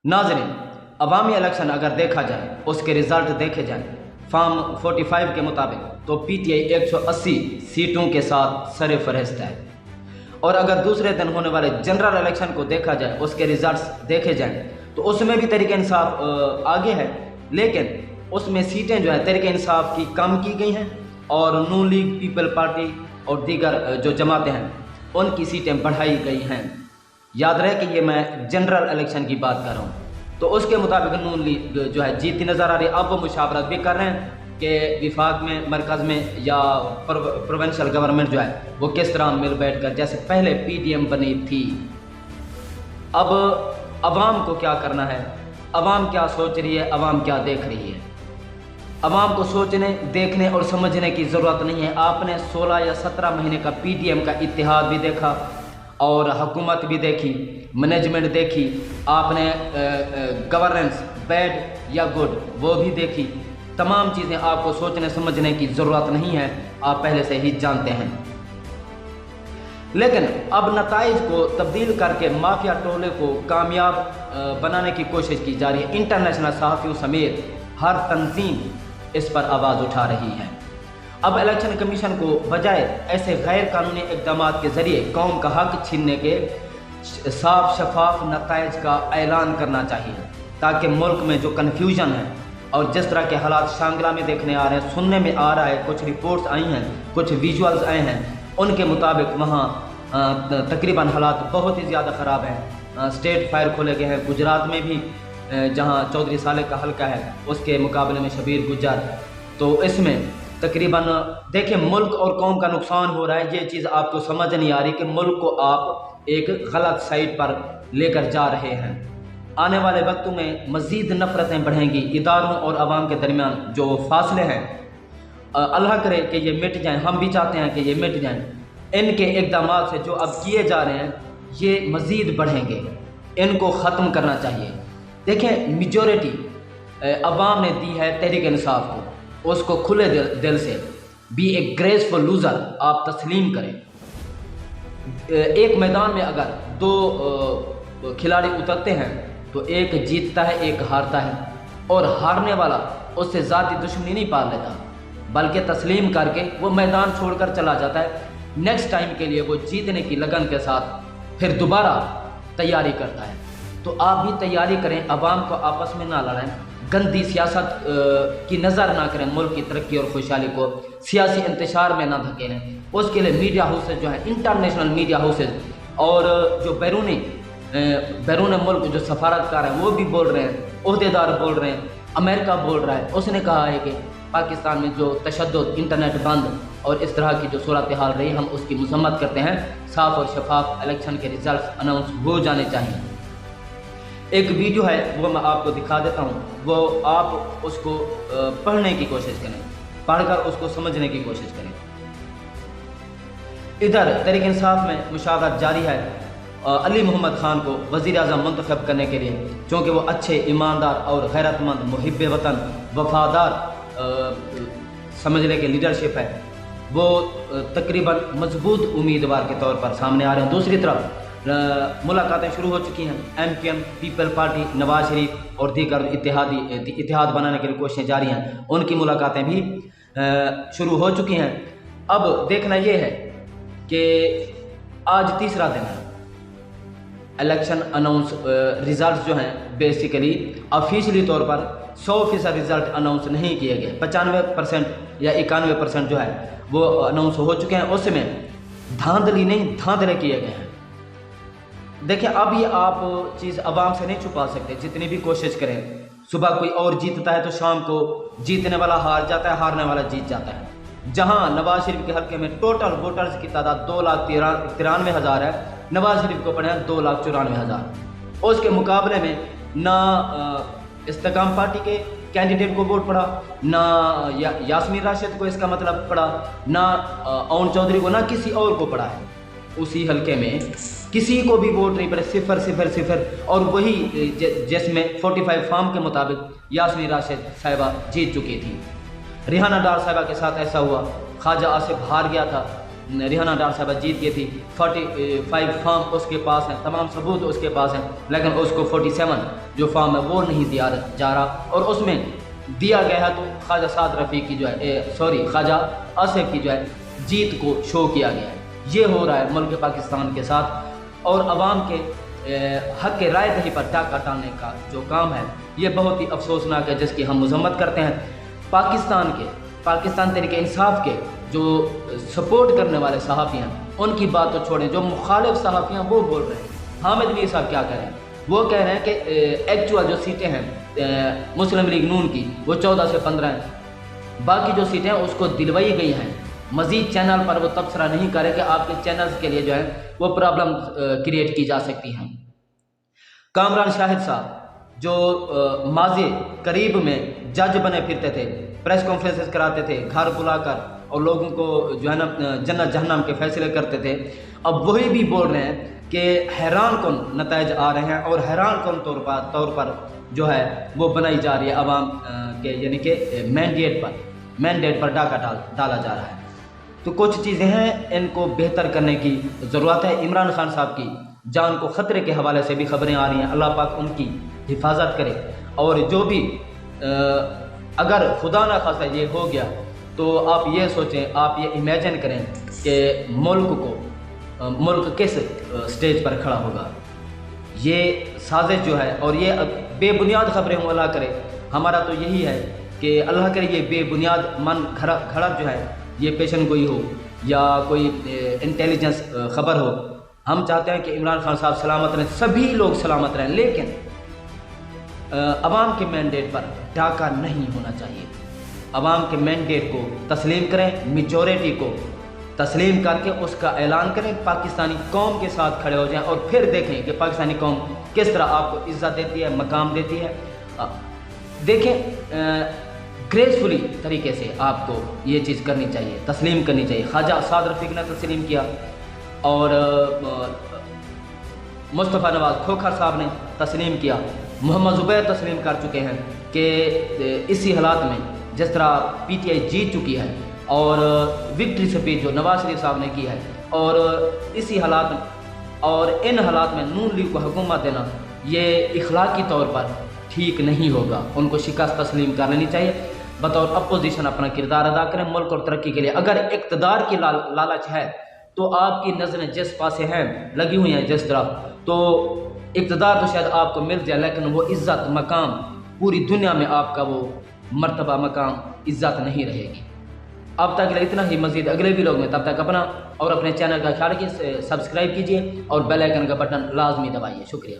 नाज़रीन, अवामी इलेक्शन अगर देखा जाए, उसके रिज़ल्ट देखे जाएँ फॉर्म 45 के मुताबिक तो पीटीआई 180 सीटों के साथ सरफ़हरिस्त है। और अगर दूसरे दिन होने वाले जनरल इलेक्शन को देखा जाए, उसके रिज़ल्ट्स देखे जाएँ तो उसमें भी तहरीक इंसाफ आगे है, लेकिन उसमें सीटें जो है तहरीक इंसाफ की कम की गई हैं और नून लीग, पीपल पार्टी और दीगर जो जमातें हैं उनकी सीटें बढ़ाई गई हैं। याद रहे कि ये मैं जनरल इलेक्शन की बात कर रहा हूँ। तो उसके मुताबिक नून लीग जो है जीतती नज़र आ रही है। अब वो मुशावरत भी कर रहे हैं कि विफाक में, मरकज़ में या प्रोविंशियल गवर्नमेंट जो है वो किस तरह मिल बैठ कर जैसे पहले पीडीएम बनी थी। अब अवाम को क्या करना है, अवाम क्या सोच रही है, अवाम क्या देख रही है। अवाम को सोचने, देखने और समझने की ज़रूरत नहीं है। आपने 16 या 17 महीने का पीडीएम का इत्तेहाद भी देखा और हुकूमत भी देखी, मैनेजमेंट देखी, आपने गवर्नेंस बैड या गुड वो भी देखी। तमाम चीज़ें आपको सोचने समझने की ज़रूरत नहीं है, आप पहले से ही जानते हैं। लेकिन अब नताइज को तब्दील करके माफिया टोले को कामयाब बनाने की कोशिश की जा रही है। इंटरनेशनल सहाफ़ियों समेत हर तंजीम इस पर आवाज़ उठा रही है। अब इलेक्शन कमीशन को बजाय ऐसे गैर कानूनी इक़दाम के ज़रिए कौम का हक़ छीनने के साफ शफाफ नताइज का ऐलान करना चाहिए, ताकि मुल्क में जो कन्फ्यूजन है और जिस तरह के हालात शांगला में देखने आ रहे हैं, सुनने में आ रहा है, कुछ रिपोर्ट्स आई हैं, कुछ विजुअल्स आए हैं, उनके मुताबिक वहाँ तकरीबन हालात बहुत ही ज़्यादा ख़राब हैं। स्टेट फायर खोले गए हैं, गुजरात में भी जहाँ चौधरी साले का हल्का है उसके मुकाबले में शबीर गुज्जर। तो इसमें तकरीबन देखिए मुल्क और कौम का नुकसान हो रहा है। ये चीज़ आपको समझ नहीं आ रही कि मुल्क को आप एक गलत साइड पर लेकर जा रहे हैं। आने वाले वक्तों में मज़ीद नफ़रतें बढ़ेंगी। इदारों और आवाम के दरमियान जो फासले हैं, अल्लाह करे कि ये मिट जाएं, हम भी चाहते हैं कि ये मिट जाएं। इनके इक़दाम से जो अब किए जा रहे हैं ये मज़ीद बढ़ेंगे, इनको ख़त्म करना चाहिए। देखें, मेजॉरिटी अवाम ने दी है तहरीक इंसाफ को, उसको खुले दिल से बी ए ग्रेसफुल लूज़र आप तस्लीम करें। एक मैदान में अगर दो खिलाड़ी उतरते हैं तो एक जीतता है, एक हारता है, और हारने वाला उससे ज़ाती दुश्मनी नहीं पाल लेता, बल्कि तस्लीम करके वो मैदान छोड़कर चला जाता है। नेक्स्ट टाइम के लिए वो जीतने की लगन के साथ फिर दोबारा तैयारी करता है। तो आप भी तैयारी करें, अवाम को आपस में ना लड़ाएं, गंदी सियासत की नज़र ना करें, मुल्क की तरक्की और खुशहाली को सियासी इंतशार में ना धकेलें। उसके लिए मीडिया हाउसेज जो हैं, इंटरनेशनल मीडिया हाउसेज और जो बैरून मुल्क जो सफारतकार हैं वो भी बोल रहे हैं, ओहदेदार बोल रहे हैं, अमेरिका बोल रहा है। उसने कहा है कि पाकिस्तान में जो तशद्दुद, इंटरनेट बंद और इस तरह की जो सूरत हाल रही, हम उसकी मजम्मत करते हैं। साफ़ और शफाफ इलेक्शन के रिजल्ट अनाउंस हो जाने चाहिए। एक वीडियो है वो मैं आपको दिखा देता हूँ, वो आप उसको पढ़ने की कोशिश करें, पढ़कर उसको समझने की कोशिश करें। इधर तहरीक इंसाफ में मुशावरत जारी है अली मोहम्मद खान को वज़ीर-ए-आज़म मुंतखब करने के लिए, क्योंकि वो अच्छे, ईमानदार और गैरतमंद, मुहिब्बे वतन, वफादार समझने के लीडरशिप है। वो तकरीबन मजबूत उम्मीदवार के तौर पर सामने आ रहे हैं। दूसरी तरफ मुलाकातें शुरू हो चुकी हैं। MQM, people party, Nawaz Sharif और दीगर इत्तेहाद बनाने के लिए कोशिशें जारी हैं, उनकी मुलाकातें भी शुरू हो चुकी हैं। अब देखना ये है कि आज तीसरा दिन है, इलेक्शन अनाउंस रिज़ल्ट जो हैं बेसिकली ऑफिशियली तौर पर 100% रिज़ल्ट अनाउंस नहीं किए गए। 95% या 91% जो है वो अनाउंस हो चुके हैं। उसमें धांधली नहीं, धांधले किए गए हैं। देखिए, अब ये आप चीज़ अवाम से नहीं छुपा सकते, जितनी भी कोशिश करें। सुबह कोई और जीतता है तो शाम को जीतने वाला हार जाता है, हारने वाला जीत जाता है। जहां नवाज शरीफ के हल्के में टोटल वोटर्स की तादाद 2,93,000 है, नवाज शरीफ को पड़े हैं 2,94,000। उसके मुकाबले में ना इस्तेकाम पार्टी के कैंडिडेट को वोट पड़ा, ना यास्मीन राशिद को इसका मतलब पड़ा, ना अवन चौधरी को, ना किसी और को पड़ा है। उसी हल्के में किसी को भी वोट नहीं पड़े, 0-0-0। और वही जिसमें 45 फॉर्म के मुताबिक यास्मीन राशिद साहिबा जीत चुकी थी। रिहाना डार साहिबा के साथ ऐसा हुआ, ख्वाजा आसिफ हार गया था, ریحانہ ڈار صاحبہ جیت گئی تھی، 45 فارم اس کے پاس ہیں، تمام ثبوت اس کے پاس ہیں، لیکن اس کو 47 جو فارم ہے وہ نہیں دیا جا رہا، اور اس میں دیا گیا ہے تو خواجہ سعد رفیع کی جو ہے خواجہ آصف کی جو ہے جیت کو شو کیا گیا ہے۔ یہ ہو رہا ہے ملک پاکستان کے ساتھ، اور عوام کے حق کے رائے دہی پر ڈاکہ ڈالنے کا جو کام ہے یہ بہت ہی افسوسناک ہے، جس کی ہم مذمت کرتے ہیں۔ پاکستان تحریک انصاف کے جو سپورٹ کرنے والے صحافی ہیں ان کی بات تو چھوڑیں، جو مخالف صحافی ہیں وہ بول رہے ہیں۔ حامد میر صاحب کیا کہہ رہے ہیں؟ وہ کہہ رہے ہیں کہ ایکچوئل جو سیٹیں ہیں مسلم لیگ نون کی وہ 14 سے 15 ہیں، باقی جو سیٹیں ہیں اس کو دلوائی گئی ہیں۔ مزید چینل پر وہ تبصرہ نہیں کرے کہ آپ کے چینلز کے لیے جو ہے وہ پرابلم کریٹ کی جا سکتی ہیں۔ کامران شاہد صاحب جو ماضی قریب میں جج بنے پھرتے تھے، پریس کانفرنسز کراتے تھے گھر بلا کر اور لوگوں کو جو ہے نا جنت جہنم کے فیصلے کرتے تھے، اب وہی بھی بول رہے ہیں کہ حیران کن نتائج آ رہے ہیں اور حیران کن طور پر جو ہے وہ بنائی جا رہی ہے عوام کے، یعنی کہ مینڈیٹ پر ڈاکہ ڈالا جا رہا ہے۔ تو کچھ چیزیں ہیں ان کو بہتر کرنے کی ضرورت ہے۔ عمران خان صاحب کی جان کو خطرے کے حوالے سے بھی خبریں آ رہی ہیں، اللہ پاک ان کی حفاظت کرے، اور جو بھی اگر خدا نہ خواستہ یہ ہو گیا تو آپ یہ سوچیں، آپ یہ امیجن کریں کہ ملک کس سٹیج پر کھڑا ہوگا۔ یہ سازش جو ہے اور یہ بے بنیاد خبریں ہوں، اللہ کرے ہمارا تو یہی ہے کہ اللہ کرے یہ بے بنیاد من گھڑت جو ہے یہ پیشن گوئی ہو یا کوئی انٹیلیجنس خبر ہو۔ ہم چاہتے ہیں کہ عمران خان صاحب سلامت رہیں، سبھی لوگ سلامت رہیں، لیکن عوام کے مینڈیٹ پر ڈاکہ نہیں ہونا چاہیے۔ عوام کے مینڈیٹ کو تسلیم کریں، میجورٹی کو تسلیم کر کے اس کا اعلان کریں، پاکستانی قوم کے ساتھ کھڑے ہو جائیں، اور پھر دیکھیں کہ پاکستانی قوم کس طرح آپ کو عزت دیتی ہے، مقام دیتی ہے۔ دیکھیں گریسفلی طریقے سے آپ کو یہ چیز کرنی چاہیے، تسلیم کرنی چاہیے۔ خواجہ سعد رفیق نے تسلیم کیا، اور مصطفیٰ نواز کھوکھر صاحب نے تسلیم کیا، محمد زبیر تسلیم کر چکے ہیں کہ اسی حالات میں جس طرح پی ٹی آئی جیت چکی ہے، اور وکٹری سپیچ جو نواز شریف صاحب نے کی ہے، اور اسی حالات اور ان حالات میں نون لیگ کو حکومت دینا یہ اخلاقی طور پر ٹھیک نہیں ہوگا۔ ان کو شکست تسلیم کر لینی چاہیے، بطور اپوزیشن اپنا کردار ادا کریں ملک اور ترقی کے لیے۔ اگر اقتدار کی لالچ ہے تو آپ کی نظریں جس پاسے ہیں لگی ہوئی ہیں جس طرح، تو اقتدار تو شاید آپ کو مل جائے، لیکن وہ عزت مقام پوری دنیا میں آپ کا وہ مرتبہ مقام عزت نہیں رہے گی۔ اب تک اتنا ہی، مزید اگلے ویڈیو میں، تب تک اپنا اور اپنے چینل کا خیال رکھیے، سبسکرائب کیجیے اور بیل آئیکن کا بٹن لازمی دبائیے۔ شکریہ۔